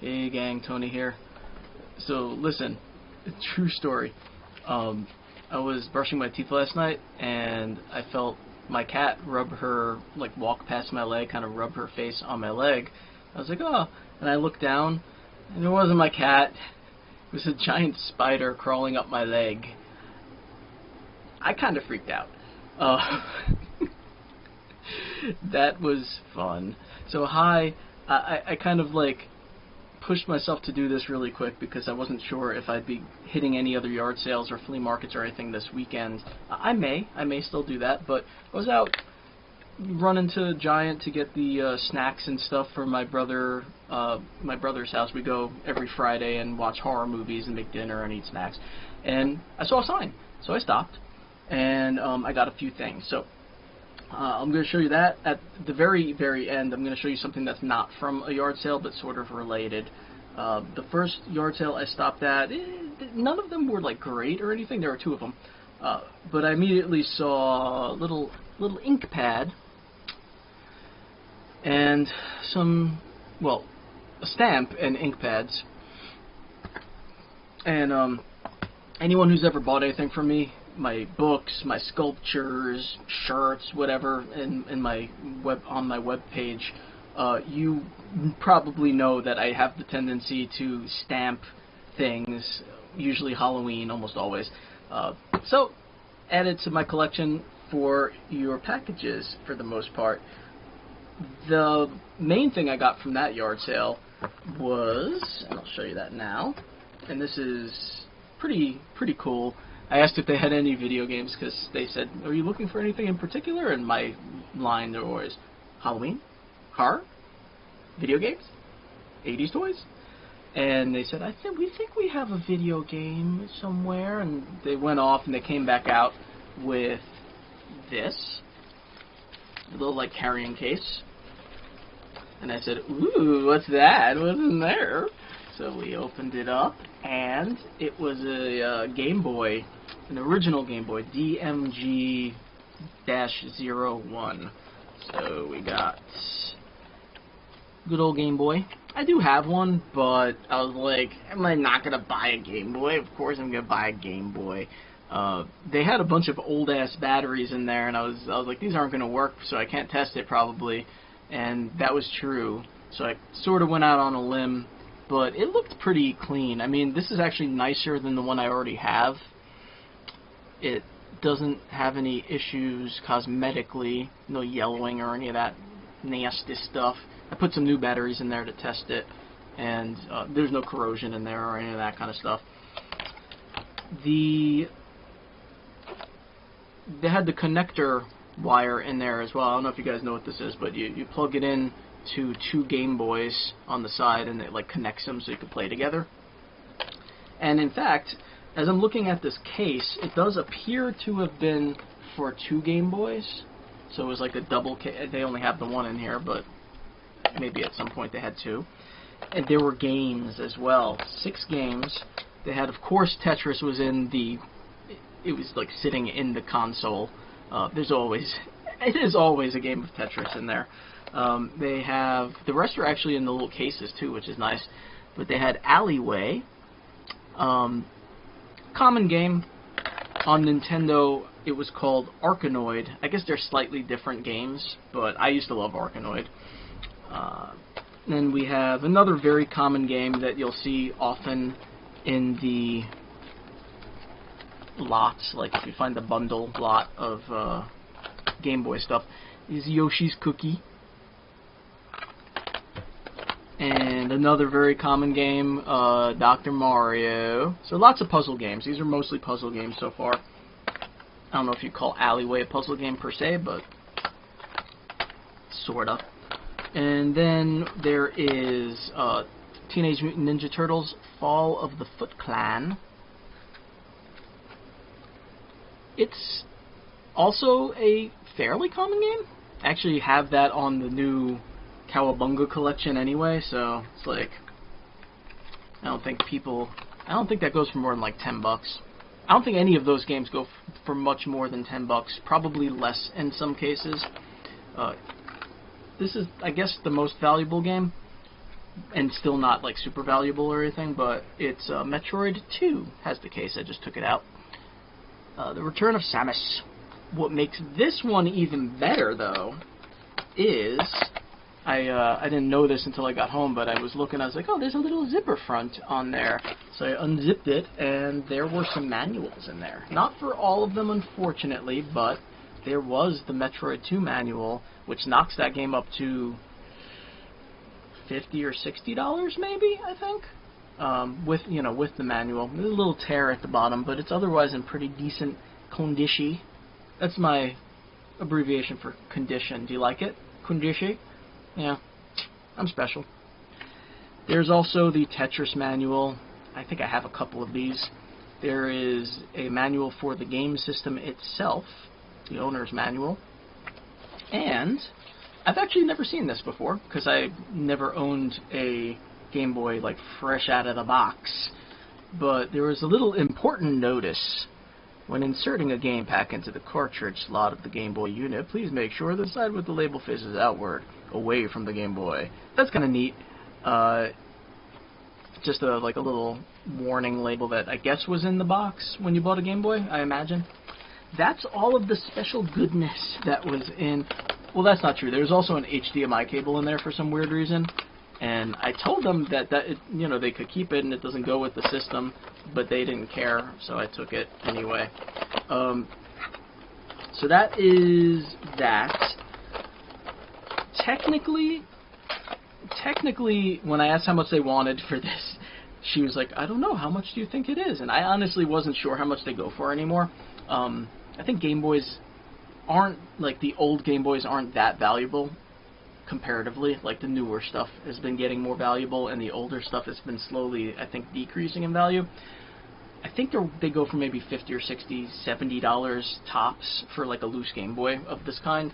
Hey gang, Tony here. So listen, true story. I was brushing my teeth last night and I felt my cat walk past my leg, kind of rub her face on my leg. I was like, oh, and I looked down and it wasn't my cat. It was a giant spider crawling up my leg. I kind of freaked out. That was fun. So I kind of pushed myself to do this really quick because I wasn't sure if I'd be hitting any other yard sales or flea markets or anything this weekend. I may still do that, but I was out running to Giant to get the snacks and stuff for my brother's house. We go every Friday and watch horror movies and make dinner and eat snacks. And I saw a sign, so I stopped and I got a few things. So I'm going to show you that. At the very, very end, I'm going to show you something that's not from a yard sale, but sort of related. The first yard sale I stopped at, none of them were great or anything. There were two of them. But I immediately saw a little ink pad and a stamp and ink pads. And anyone who's ever bought anything from me, my books, my sculptures, shirts, whatever, on my web page, you probably know that I have the tendency to stamp things, usually Halloween, almost always. So, added to my collection for your packages for the most part. The main thing I got from that yard sale was, and I'll show you that now, and this is pretty cool. I asked if they had any video games because they said, are you looking for anything in particular? And my line there was, Halloween? Horror? Video games? 80s toys? And they said, we think we have a video game somewhere. And they went off and they came back out with this. A little carrying case. And I said, ooh, what's that? What's in there? So we opened it up and it was a Game Boy. An original Game Boy, DMG-01. So we got good old Game Boy. I do have one, but I was like, am I not going to buy a Game Boy? Of course I'm going to buy a Game Boy. They had a bunch of old-ass batteries in there, and I was like, these aren't going to work, so I can't test it probably. And that was true. So I sort of went out on a limb, but it looked pretty clean. I mean, this is actually nicer than the one I already have. It doesn't have any issues cosmetically, no yellowing or any of that nasty stuff. I put some new batteries in there to test it, and there's no corrosion in there or any of that kind of stuff. They had the connector wire in there as well. I don't know if you guys know what this is, but you plug it in to two Game Boys on the side, and it connects them so you can play together. And in fact, as I'm looking at this case, it does appear to have been for two Game Boys. So it was like a double case. They only have the one in here, but maybe at some point they had two. And there were games as well. 6 games. They had, of course, Tetris was in the... It was sitting in the console. It is always a game of Tetris in there. They have... The rest are actually in the little cases, too, which is nice. But they had Alleyway. Common game. On Nintendo, it was called Arkanoid. I guess they're slightly different games, but I used to love Arkanoid. Then we have another very common game that you'll see often in the lots, if you find the bundle lot of Game Boy stuff, is Yoshi's Cookie. And another very common game, Dr. Mario. So lots of puzzle games. These are mostly puzzle games so far. I don't know if you call Alleyway a puzzle game per se, but sorta. And then there is Teenage Mutant Ninja Turtles Fall of the Foot Clan. It's also a fairly common game. I actually have that on the new Cowabunga collection anyway, so it's I don't think that goes for more than $10. I don't think any of those games go for much more than $10, probably less in some cases. This is, I guess, the most valuable game. and still not like super valuable or anything, but it's Metroid 2 has the case. I just took it out. The Return of Samus. What makes this one even better, though, is I didn't know this until I got home, but I was looking. I was like, oh, there's a little zipper front on there. So I unzipped it, and there were some manuals in there. Not for all of them, unfortunately, but there was the Metroid 2 manual, which knocks that game up to $50 or $60, maybe, I think. With the manual. There's a little tear at the bottom, but it's otherwise in pretty decent condition. That's my abbreviation for condition. Do you like it? Condition? Yeah, I'm special. There's also the Tetris manual. I think I have a couple of these. There is a manual for the game system itself, the owner's manual. And I've actually never seen this before, because I never owned a Game Boy like fresh out of the box. But there was a little important notice. When inserting a game pack into the cartridge slot of the Game Boy unit, please make sure the side with the label faces outward, away from the Game Boy. That's kind of neat. Just like a little warning label that I guess was in the box when you bought a Game Boy, I imagine. That's all of the special goodness that was in. Well, that's not true. There's also an HDMI cable in there for some weird reason. And I told them that they could keep it and it doesn't go with the system, but they didn't care, so I took it anyway. So that is that. Technically, when I asked how much they wanted for this, she was like, I don't know, how much do you think it is? And I honestly wasn't sure how much they go for anymore. I think Game Boys aren't, like the old Game Boys aren't that valuable. Comparatively, like the newer stuff has been getting more valuable, and the older stuff has been slowly, I think, decreasing in value. I think they go for maybe $50 or $60, $70 tops for like a loose Game Boy of this kind.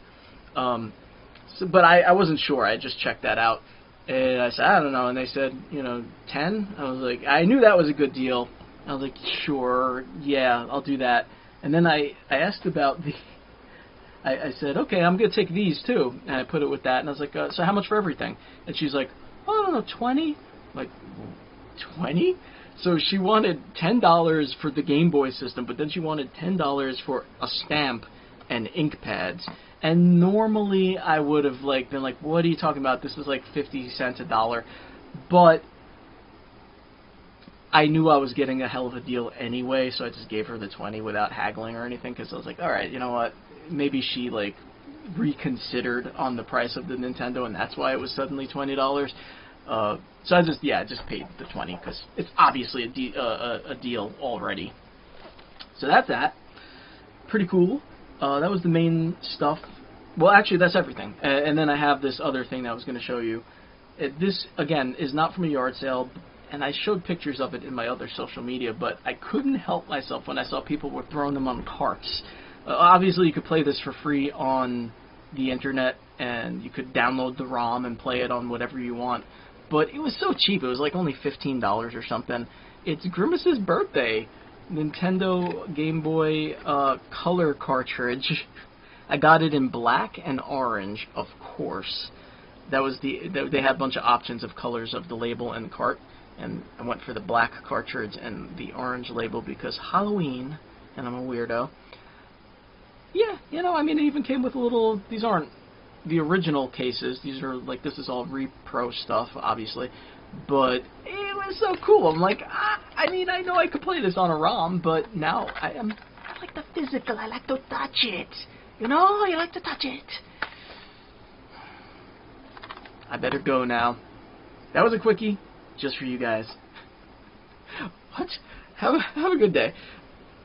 But I wasn't sure. I just checked that out, and I said, I don't know, and they said, 10. I was like, I knew that was a good deal. I was like, sure, yeah, I'll do that. And then I asked about the. I said, okay, I'm going to take these too. And I put it with that. And I was like, so how much for everything? And she's like, oh, I don't know, 20? I'm like, 20? So she wanted $10 for the Game Boy system, but then she wanted $10 for a stamp and ink pads. And normally I would have been like, what are you talking about? This is like 50 cents a dollar. But I knew I was getting a hell of a deal anyway, so I just gave her the 20 without haggling or anything, because I was like, all right, you know what? Maybe she reconsidered on the price of the Nintendo, and that's why it was suddenly $20. So I just paid the 20 because it's obviously a deal already. So that's that. Pretty cool. That was the main stuff. Well, actually, that's everything. And then I have this other thing that I was going to show you. This again is not from a yard sale, and I showed pictures of it in my other social media, but I couldn't help myself when I saw people were throwing them on carts. Obviously, you could play this for free on the internet, and you could download the ROM and play it on whatever you want. But it was so cheap. It was like only $15 or something. It's Grimace's birthday. Nintendo Game Boy Color cartridge. I got it in black and orange, of course. That was they had a bunch of options of colors of the label and the cart, and I went for the black cartridge and the orange label because Halloween, and I'm a weirdo. Yeah, it even came with a little. These aren't the original cases. These are this is all repro stuff, obviously. But it was so cool. I'm like, I know I could play this on a ROM, but now I like the physical. I like to touch it. You like to touch it. I better go now. That was a quickie, just for you guys. What? Have a good day.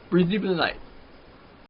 Breathe deep in the night.